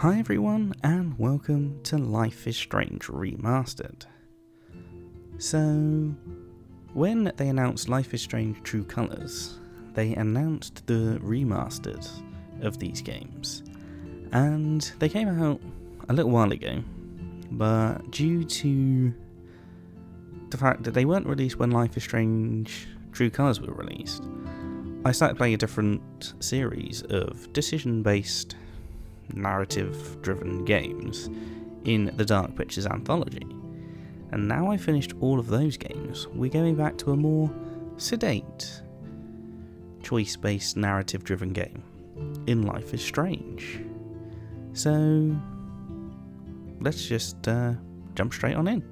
Hi everyone, and welcome to Life Is Strange Remastered. So, when they announced Life Is Strange True Colors, they announced the remastered of these games, and they came out a little while ago, but due to the fact that they weren't released when Life is Strange True Colors were released, I started playing a different series of decision-based, narrative-driven games in the Dark Pictures anthology. And now I've finished all of those games, we're going back to a more sedate, choice-based, narrative-driven game in Life is Strange. So, let's just jump straight on in.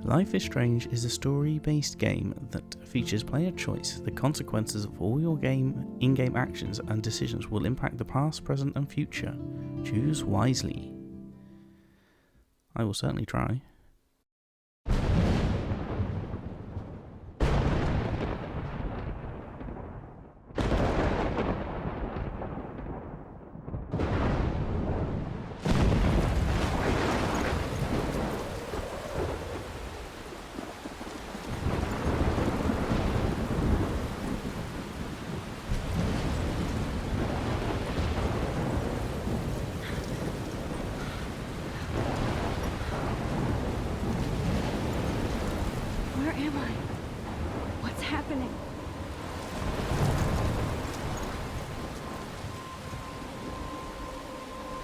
Life is Strange is a story-based game that features player choice. The consequences of all your in-game actions and decisions will impact the past, present and future. Choose wisely. I will certainly try.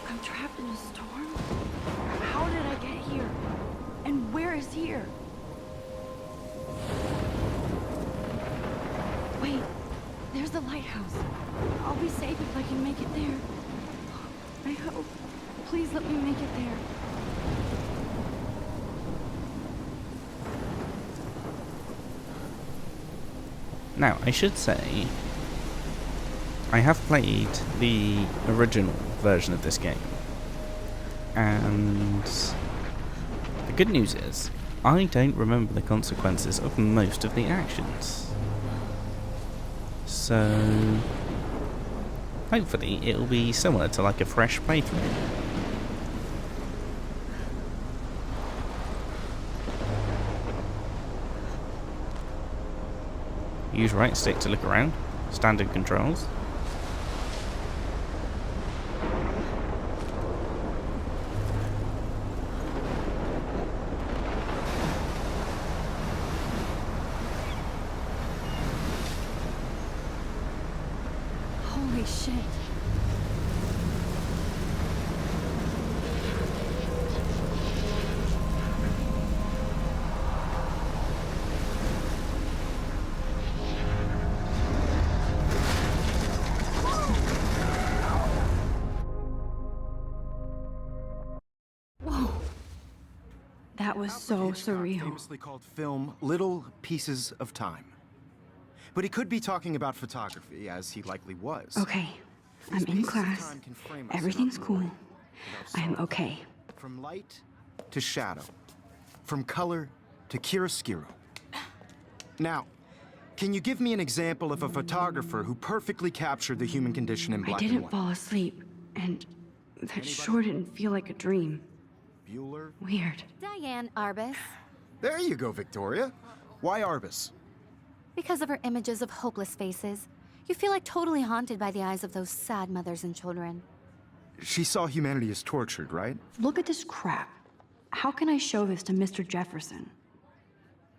I'm trapped in a storm? How did I get here? And where is here? Wait, there's the lighthouse. I'll be safe if I can make it there. I hope. Please let me make it there. Now, I should say, I have played the original version of this game, and the good news is, I don't remember the consequences of most of the actions. So, hopefully it'll be similar to like a fresh playthrough. Use right stick to look around. Standard controls. Holy shit. That was so surreal. Famously called film Little Pieces of Time. But he could be talking about photography, as he likely was. Okay, I'm in class. Everything's cool. I am okay. From light to shadow. From color to chiaroscuro. Now, can you give me an example of a photographer who perfectly captured the human condition in black and I didn't white? fall asleep, and that sure didn't feel like a dream. Bueller? Weird. Diane Arbus. There you go, Victoria. Why Arbus? Because of her images of hopeless faces, you feel like totally haunted by the eyes of those sad mothers and children. She saw humanity as tortured, right? Look at this crap. How can I show this to Mr. Jefferson?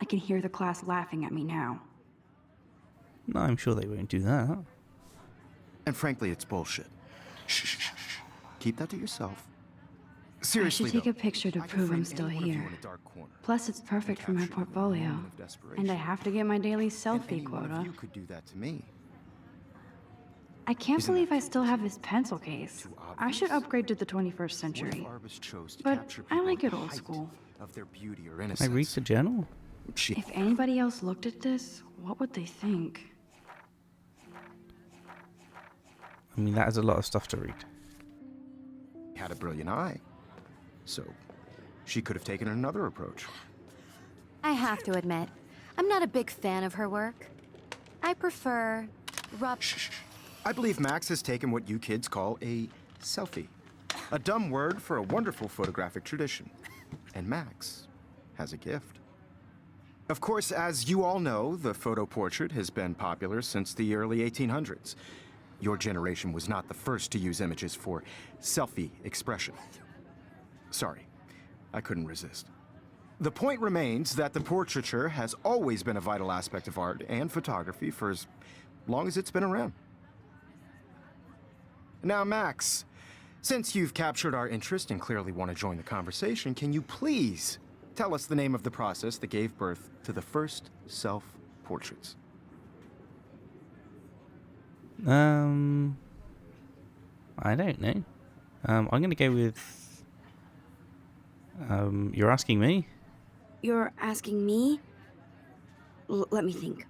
I can hear the class laughing at me now. No, I'm sure they won't do that. And frankly, it's bullshit. Shh, shh, shh, shh. Keep that to yourself. Seriously, I should take though, a picture to I can prove I'm frame still any one of you here. in a dark corner. Plus, it's perfect for my Capture you in a portfolio. moment of desperation. And I have to get my daily And selfie any one of quota. you could do that to me. I can't Isn't believe that I still have this pencil case. too I should obvious? upgrade to the 21st What if century. Arbus chose to But capture I people like at it the old height school. of their beauty or Can I innocence? read the journal? If anybody else looked at this, what would they think? I mean, that is a lot of stuff to read. Had a brilliant eye. So, she could have taken another approach. I have to admit, I'm not a big fan of her work. I prefer Shh. I believe Max has taken what you kids call a selfie. A dumb word for a wonderful photographic tradition. And Max has a gift. Of course, as you all know, the photo portrait has been popular since the early 1800s. Your generation was not the first to use images for selfie expression. Sorry, I couldn't resist. The point remains that the portraiture has always been a vital aspect of art and photography for as long as it's been around. Now, Max, since you've captured our interest and clearly want to join the conversation, can you please tell us the name of the process that gave birth to the first self-portraits? I don't know. I'm gonna go with... you're asking me? You're asking me? Let me think.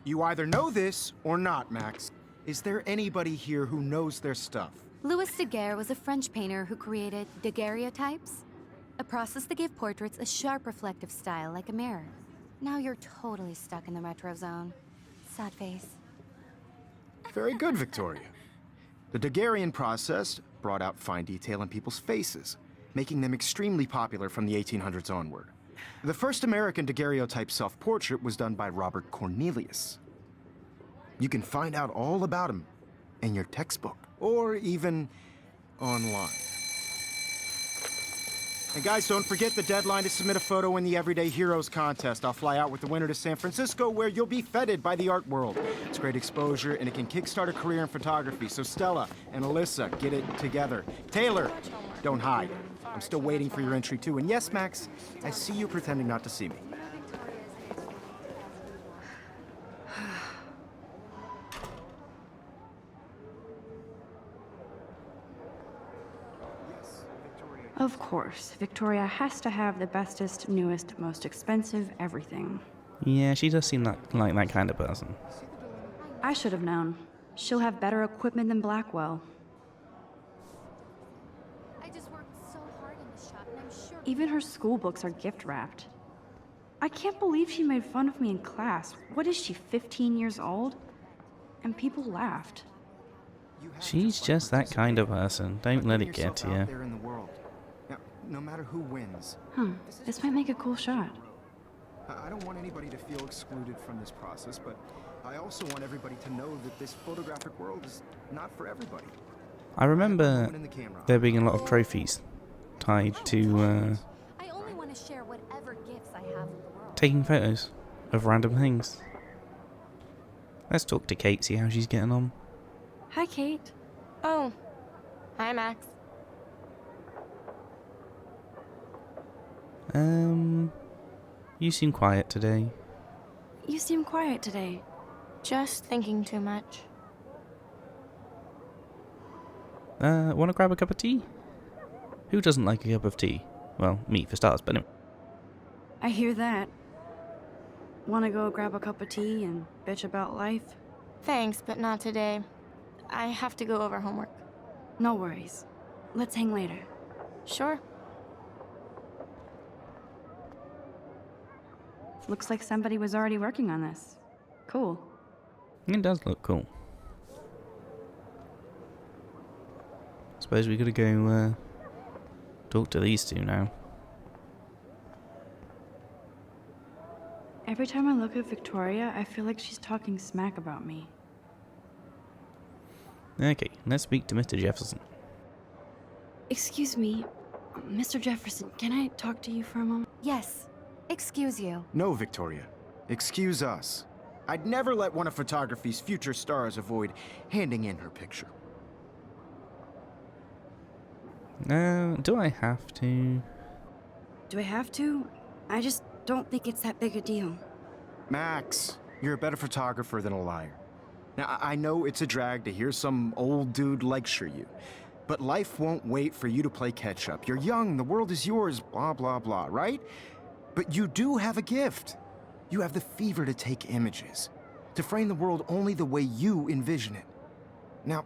You either know this or not, Max. Is there anybody here who knows their stuff? Louis Daguerre was a French painter who created daguerreotypes, a process that gave portraits a sharp reflective style like a mirror. Now you're totally stuck in the retro zone. Sad face. Very good, Victoria. The Daguerrean process brought out fine detail in people's faces, making them extremely popular from the 1800s onward. The first American daguerreotype self-portrait was done by Robert Cornelius. You can find out all about him in your textbook, or even online. And guys, don't forget the deadline to submit a photo in the Everyday Heroes contest. I'll fly out with the winner to San Francisco, where you'll be feted by the art world. It's great exposure, and it can kickstart a career in photography. So Stella and Alyssa, get it together. Taylor, don't hide. I'm still waiting for your entry, too. And yes, Max, I see you pretending not to see me. Of course, Victoria has to have the bestest, newest, most expensive everything. Yeah, she does seem like that kind of person. I should have known. She'll have better equipment than Blackwell. I just worked so hard in the shop, and I'm sure... Even her school books are gift wrapped. I can't believe she made fun of me in class. What is she, 15 years old? And people laughed. She's just that kind of person. Don't let it get to you. No matter who wins. This might make a cool shot. I don't want anybody to feel excluded from this process, but I also want everybody to know that this photographic world is not for everybody. I remember there being a lot of trophies tied to I only want to share whatever gifts I have with the world. taking photos of random things. Let's talk to Kate, see how she's getting on. Hi, Kate. Oh, hi, Max. You seem quiet today. You seem quiet today. Just thinking too much. Wanna grab a cup of tea? Who doesn't like a cup of tea? Well, me for starters, but anyway. I hear that. Wanna go grab a cup of tea and bitch about life? Thanks, but not today. I have to go over homework. No worries. Let's hang later. Sure. Looks like somebody was already working on this. Cool. It does look cool. Suppose we gotta go, talk to these two now. Every time I look at Victoria, I feel like she's talking smack about me. Okay, let's speak to Mr. Jefferson. Excuse me, Mr. Jefferson, can I talk to you for a moment? Yes. Excuse you. No, Victoria. Excuse us. I'd never let one of photography's future stars avoid handing in her picture. Do I have to? Do I have to? I just don't think it's that big a deal. Max, you're a better photographer than a liar. Now, I know it's a drag to hear some old dude lecture you, but life won't wait for you to play catch-up. You're young, the world is yours, blah, blah, blah, right? But you do have a gift. You have the fever to take images, to frame the world only the way you envision it. Now,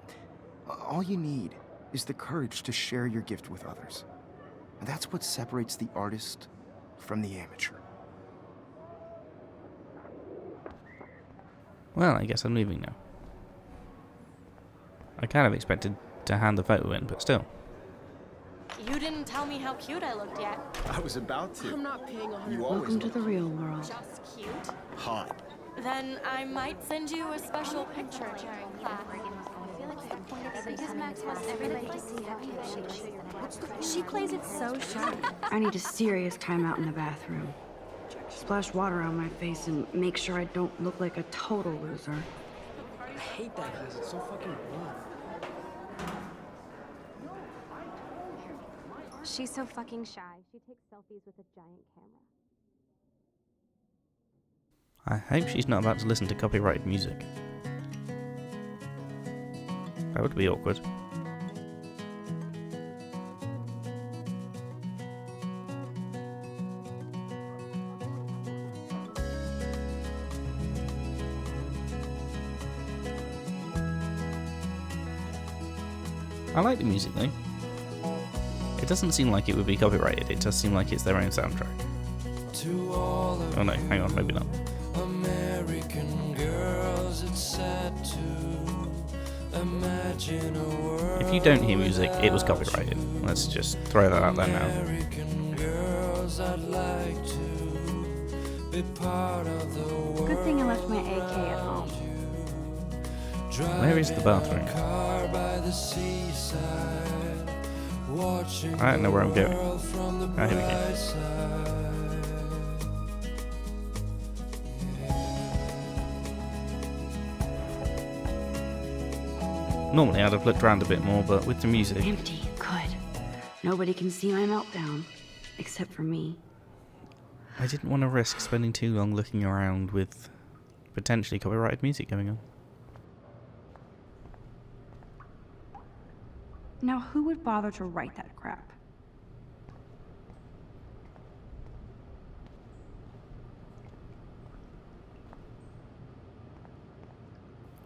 all you need is the courage to share your gift with others. And that's what separates the artist from the amateur. Well, I guess I'm leaving now. I kind of expected to hand the photo in, but still. You didn't tell me how cute I looked yet. I was about to. I'm not paying 100. You always Welcome to the real world. Just cute? hot. Then I might send you a special picture during class. She plays it so sharp. I need a serious timeout in the bathroom. Splash water on my face and make sure I don't look like a total loser. I hate that class. It's so fucking boring. She's so fucking shy. She takes selfies with a giant camera. I hope she's not about to listen to copyrighted music. That would be awkward. I like the music though. It doesn't seem like it would be copyrighted, it does seem like it's their own soundtrack. Oh no, hang on, maybe not. American girls, it's sad to imagine a world. If you don't hear music, it was copyrighted. Let's just throw that out there now. American girls, I'd like to be part of the world. Good thing I left my AK at home. Where is the bathroom? Car by the seaside, watching I don't know where I'm going. world from the Ah, here we go. bright side. Normally I'd have looked around a bit more, but with the music, Empty. Good. Nobody can see my meltdown. Except for me. I didn't want to risk spending too long looking around with potentially copyrighted music going on. Now, who would bother to write that crap?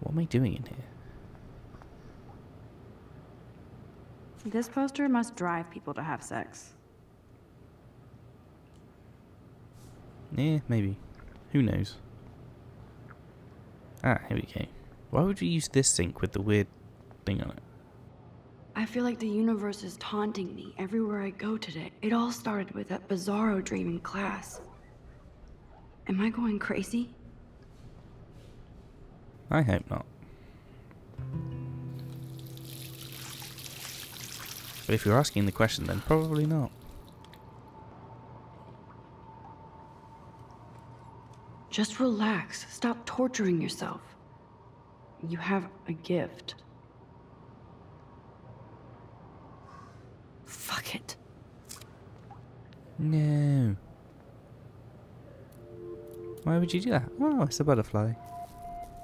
What am I doing in here? This poster must drive people to have sex. Yeah, maybe. Who knows? Ah, here we go. Why would you use this sink with the weird thing on it? I feel like the universe is taunting me everywhere I go today. It all started with that bizarro dream in class. Am I going crazy? I hope not. But if you're asking the question, then probably not. Just relax. Stop torturing yourself. You have a gift. Fuck it. No. Why would you do that? Oh, it's a butterfly.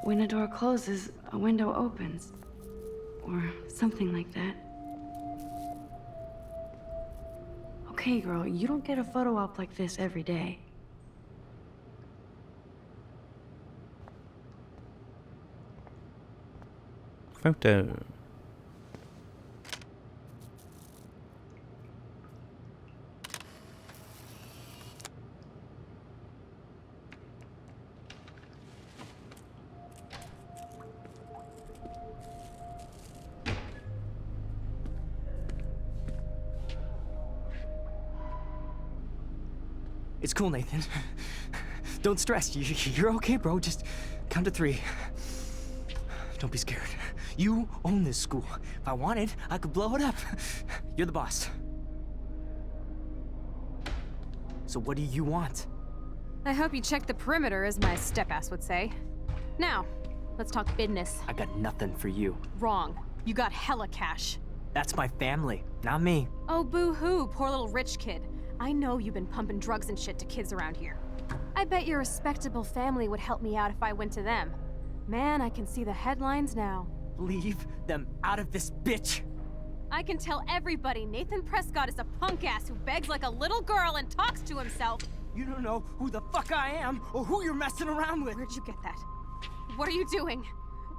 When a door closes, a window opens. Or something like that. Okay, girl, you don't get a photo op like this every day. Photo. It's cool, Nathan. Don't stress. You're okay, bro. Just count to 3. Don't be scared. You own this school. If I wanted, I could blow it up. You're the boss. So what do you want? I hope you checked the perimeter, as my step-ass would say. Now, let's talk business. I got nothing for you. Wrong. You got hella cash. That's my family, not me. Oh, boo-hoo, poor little rich kid. I know you've been pumping drugs and shit to kids around here. I bet your respectable family would help me out if I went to them. Man, I can see the headlines now. Leave them out of this bitch. I can tell everybody Nathan Prescott is a punk ass who begs like a little girl and talks to himself. You don't know who the fuck I am or who you're messing around with. Where'd you get that? What are you doing?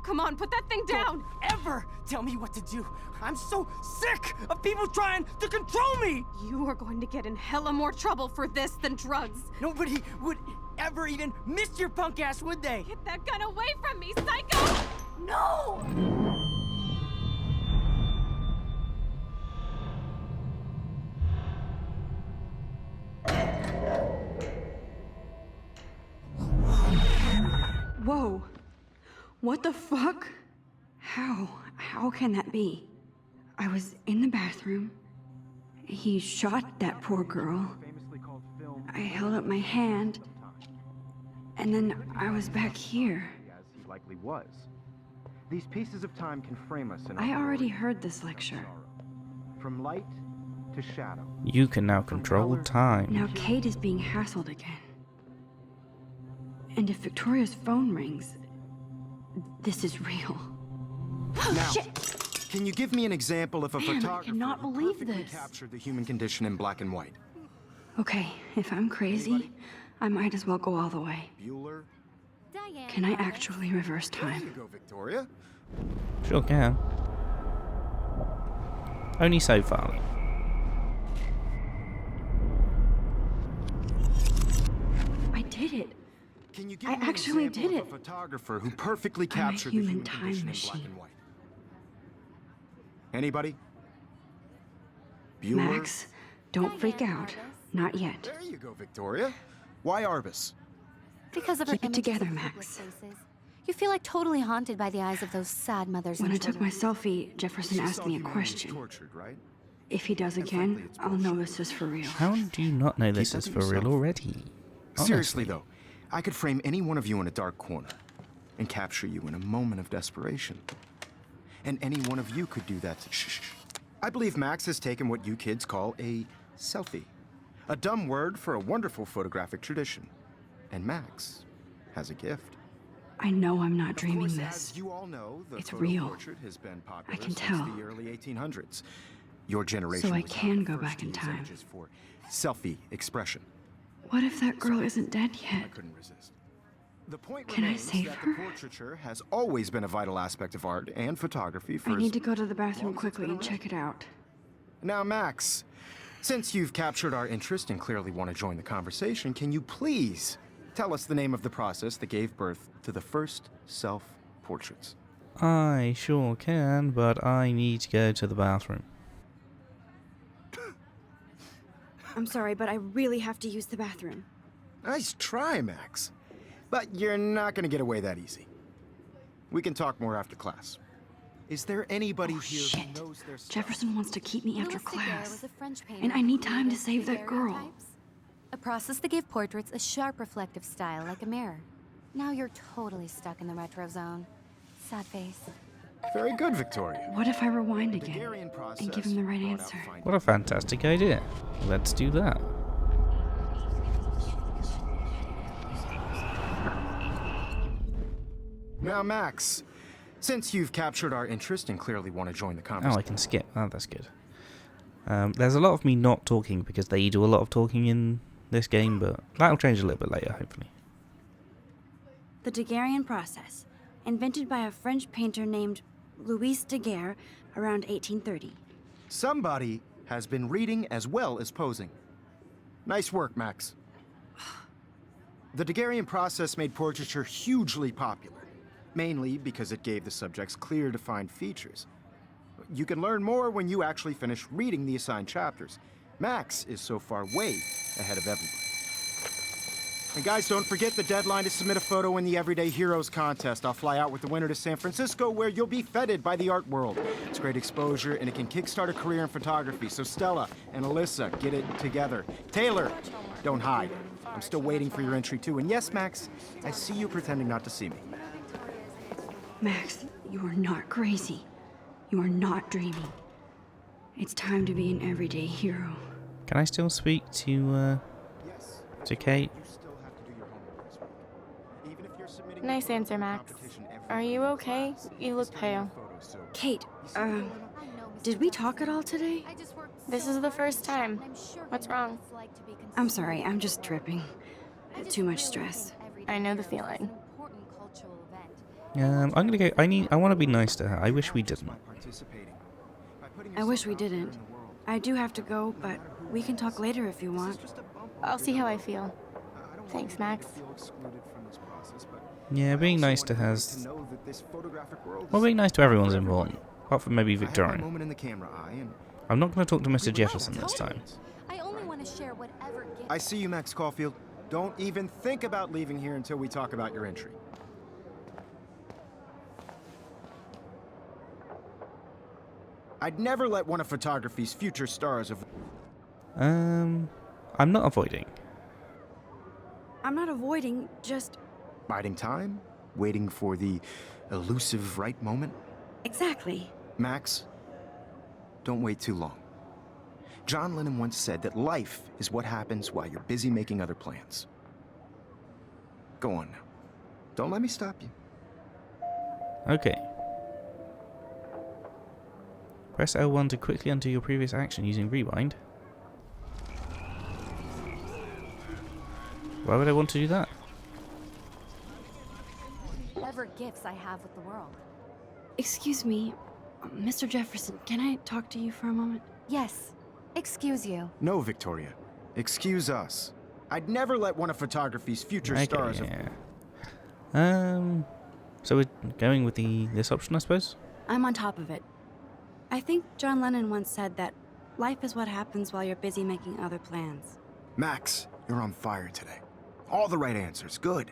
Come on, put that thing down! Don't ever tell me what to do. I'm so sick of people trying to control me! You are going to get in hella more trouble for this than drugs. Nobody would ever even miss your punk ass, would they? Get that gun away from me, psycho! No! Whoa. What the fuck? How can that be? I was in the bathroom. He shot that poor girl. I held up my hand. And then I was back here. As he likely was. These pieces of time can frame us in I already heard this lecture. from light to shadow. You can now control time. Now Kate is being hassled again. And if Victoria's phone rings, this is real. Now, Shit! can you give me an example of a Man, I photographer cannot who believe perfectly this. captured the human condition in black and white? Okay, if I'm crazy, I might as well go all the way. Bueller? Diane. Can I actually reverse There you time? go, Victoria. Sure can. Only so far. I did it. Can you give I me an actually example did of it. a photographer who perfectly I'm a captured the human human time condition in black machine. and white? Anybody? Bueller? Max, don't freak out. Not yet. There you go, Victoria. Why Arbus? Because of her Keep it images together, of Max. hopeless faces. You feel like totally haunted by the eyes of those sad mothers When and I took my children. selfie, Jefferson She asked saw me a humanity question. tortured, right? If he does again, I'll know this is for real. How do you not know this Keep is that for to real yourself. already? Seriously, Honestly. though, I could frame any one of you in a dark corner and capture you in a moment of desperation. And any one of you could do that. Shh. I believe Max has taken what you kids call a selfie. A dumb word for a wonderful photographic tradition. And Max has a gift. I know I'm not Of dreaming course, this. as you all know, the It's photo real. portrait has been popular I can since tell. the early 1800s. Your generation So I was can not the go first back to in use time. images for selfie expression. What if that girl isn't dead I yet? couldn't resist. The point Can I remains save that her? the portraiture has always been a vital aspect of art and photography for I as need to go to the bathroom long as it's quickly been and around. check it out. Now, Max, since you've captured our interest and clearly want to join the conversation, can you please tell us the name of the process that gave birth to the first self-portraits? I sure can, but I need to go to the bathroom. I'm sorry, but I really have to use the bathroom. Nice try, Max. But you're not going to get away that easy. We can talk more after class. Is there anybody Oh, here shit. who knows their stuff? Jefferson wants to keep me after Louis Daguerre class. was a French painter And I who need time to created save that girl. daguerreotypes, a process that gave portraits a sharp reflective style like a mirror. Now you're totally stuck in the retro zone. Sad face. Very good, Victoria. What if I rewind The again Daguerrean process and give him the right brought out answer? finding- What a fantastic idea. Let's do that. Now, Max, since you've captured our interest and clearly want to join the Oh, conversation, I can skip. Oh, that's good. There's a lot of me not talking because they do a lot of talking in this game, but that'll change a little bit later, hopefully. The Daguerrean process, invented by a French painter named Louis Daguerre around 1830. somebody has been reading as well as posing. Nice work, Max. The Daguerrean process made portraiture hugely popular, mainly because it gave the subjects clear, defined features. You can learn more when you actually finish reading the assigned chapters. Max is so far way ahead of everybody. And guys, don't forget the deadline to submit a photo in the Everyday Heroes contest. I'll fly out with the winner to San Francisco, where you'll be feted by the art world. It's great exposure, and it can kickstart a career in photography. So Stella and Alyssa, get it together. Taylor, don't hide. I'm still waiting for your entry, too. And yes, Max, I see you pretending not to see me. Max, you are not crazy. You are not dreaming. It's time to be an everyday hero. Can I still speak to Kate? You still have to do your homework this week. Even if you're submitting Nice answer, Max. Are you okay? You look pale. Kate, did we talk at all today? This is the first time. What's wrong? I'm sorry, I'm just tripping. Too much stress. I know the feeling. I'm gonna go. I want to be nice to her. I wish we didn't. I wish we didn't. I do have to go, but we can talk later if you want. I'll see how I feel. Thanks, Max. Yeah, being nice to her's... Well, being nice to everyone's important. Apart from maybe Victoria. I'm not going to talk to Mr. Jefferson this time. I only want to share whatever gift. I see you, Max Caulfield. Don't even think about leaving here until we talk about your entry. I'd never let one of photography's future stars of... I'm not avoiding. I'm not avoiding, just... Biding time? Waiting for the elusive right moment? Exactly. Max, don't wait too long. John Lennon once said that life is what happens while you're busy making other plans. Go on now. Don't let me stop you. Okay. Press L1 to quickly undo your previous action using rewind. Why would I want to do that? Whatever gifts I have with the world. Excuse me, Mr. Jefferson, can I talk to you for a moment? Yes. Excuse you. No, Victoria. Excuse us. I'd never let one of photography's future stars... Yeah. So we're going with this option, I suppose? I'm on top of it. I think John Lennon once said that life is what happens while you're busy making other plans. Max, you're on fire today. All the right answers. Good.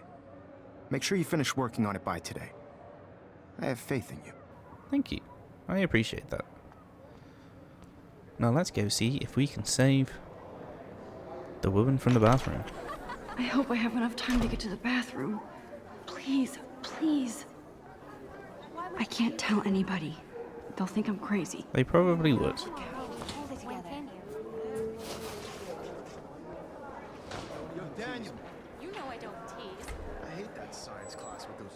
Make sure you finish working on it by today. I have faith in you. Thank you. I appreciate that. Now let's go see if we can save the woman from the bathroom. I hope I have enough time to get to the bathroom. Please, please. I can't tell anybody. They'll think I'm crazy. They probably would. Daniel. You know I don't tease. I hate that science class with those...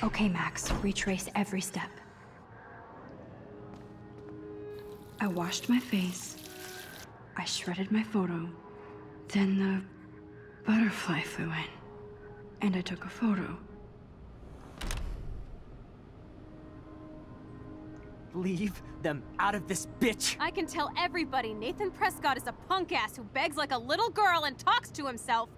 Okay, Max, retrace every step. I washed my face. I shredded my photo. Then the butterfly flew in. And I took a photo. Leave them out of this bitch! I can tell everybody Nathan Prescott is a punk ass who begs like a little girl and talks to himself.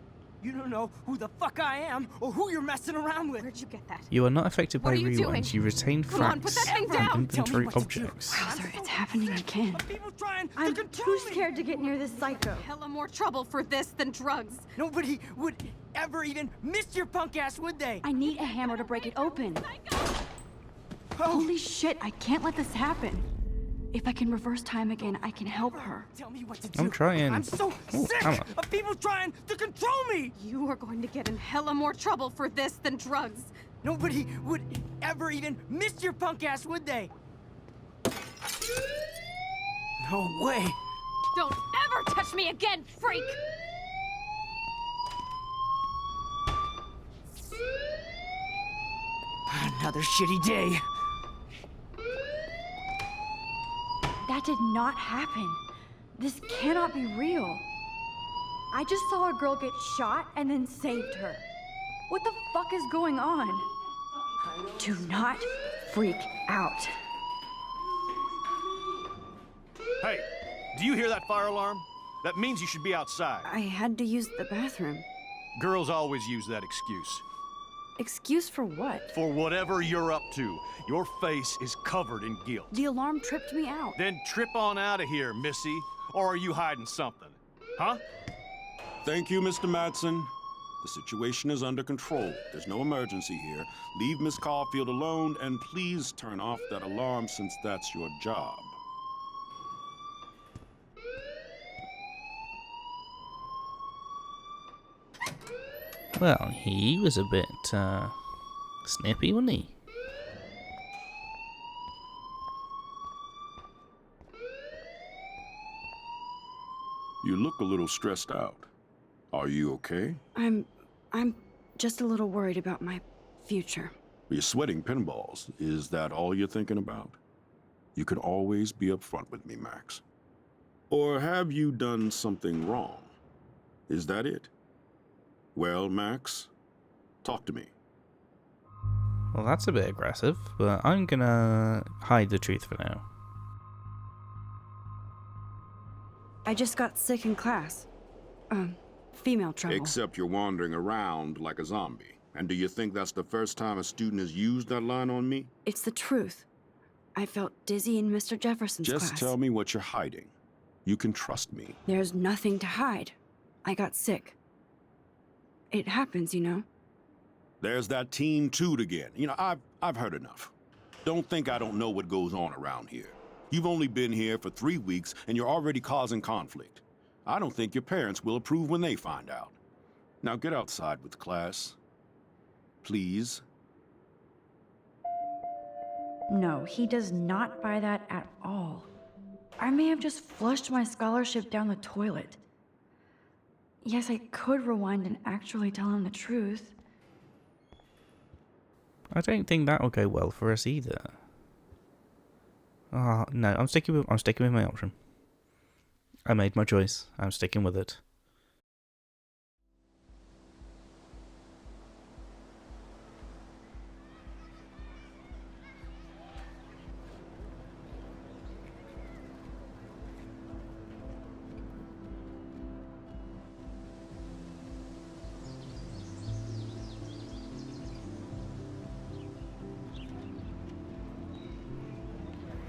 You don't know who the fuck I am or who you're messing around with. Where'd you get that? You are not affected What by are you doing? rewinds. You retain Come on, put facts that thing and down. inventory Tell me what to do. objects. Wowzer, it's happening again. People trying I'm to control too me. scared to get near this psycho. Hella more trouble for this than drugs. Nobody would ever even miss your punk ass, would they? I need a hammer to break it open. Holy shit, I can't let this happen. If I can reverse time again, I can help her. Tell me what to do. I'm trying. I'm so Ooh, sick hammer. of people trying to control me. You are going to get in hella more trouble for this than drugs. Nobody would ever even miss your punk ass, would they? No way. Don't ever touch me again, freak! Another shitty day. That did not happen. This cannot be real. I just saw a girl get shot and then saved her. What the fuck is going on? Do not freak out. Hey, do you hear that fire alarm? That means you should be outside. I had to use the bathroom. Girls always use that excuse. Excuse for what? For whatever you're up to, your face is covered in guilt. The alarm tripped me out. Then trip on out of here, Missy. Or are you hiding something? Huh? Thank you, Mr. Madsen. The situation is under control. There's no emergency here. Leave Miss Caulfield alone, and please turn off that alarm since that's your job. Well, he was a bit, snippy, wasn't he? You look a little stressed out. Are you okay? I'm just a little worried about my future. You're sweating pinballs. Is that all you're thinking about? You can always be upfront with me, Max. Or have you done something wrong? Is that it? Well, Max, talk to me. Well, that's a bit aggressive, but I'm gonna hide the truth for now. I just got sick in class. Female trouble. Except you're wandering around like a zombie. And do you think that's the first time a student has used that line on me? It's the truth. I felt dizzy in Mr. Jefferson's class. Just tell me what you're hiding. You can trust me. There's nothing to hide. I got sick. It happens, you know. There's that teen toot again. You know, I've heard enough. Don't think I don't know what goes on around here. You've only been here for 3 weeks and you're already causing conflict. I don't think your parents will approve when they find out. Now get outside with class. Please. No, he does not buy that at all. I may have just flushed my scholarship down the toilet. Yes, I could rewind and actually tell him the truth. I don't think that'll go well for us either. Ah, no, I'm sticking with my option. I made my choice. I'm sticking with it.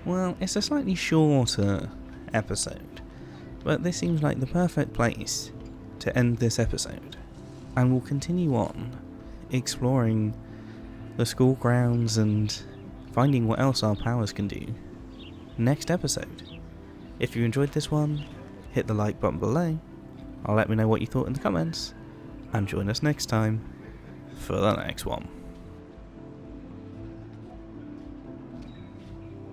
Well, it's a slightly shorter episode, but this seems like the perfect place to end this episode, and we'll continue on exploring the school grounds and finding what else our powers can do next episode. If you enjoyed this one, hit the like button below, or let me know what you thought in the comments, and join us next time for the next one.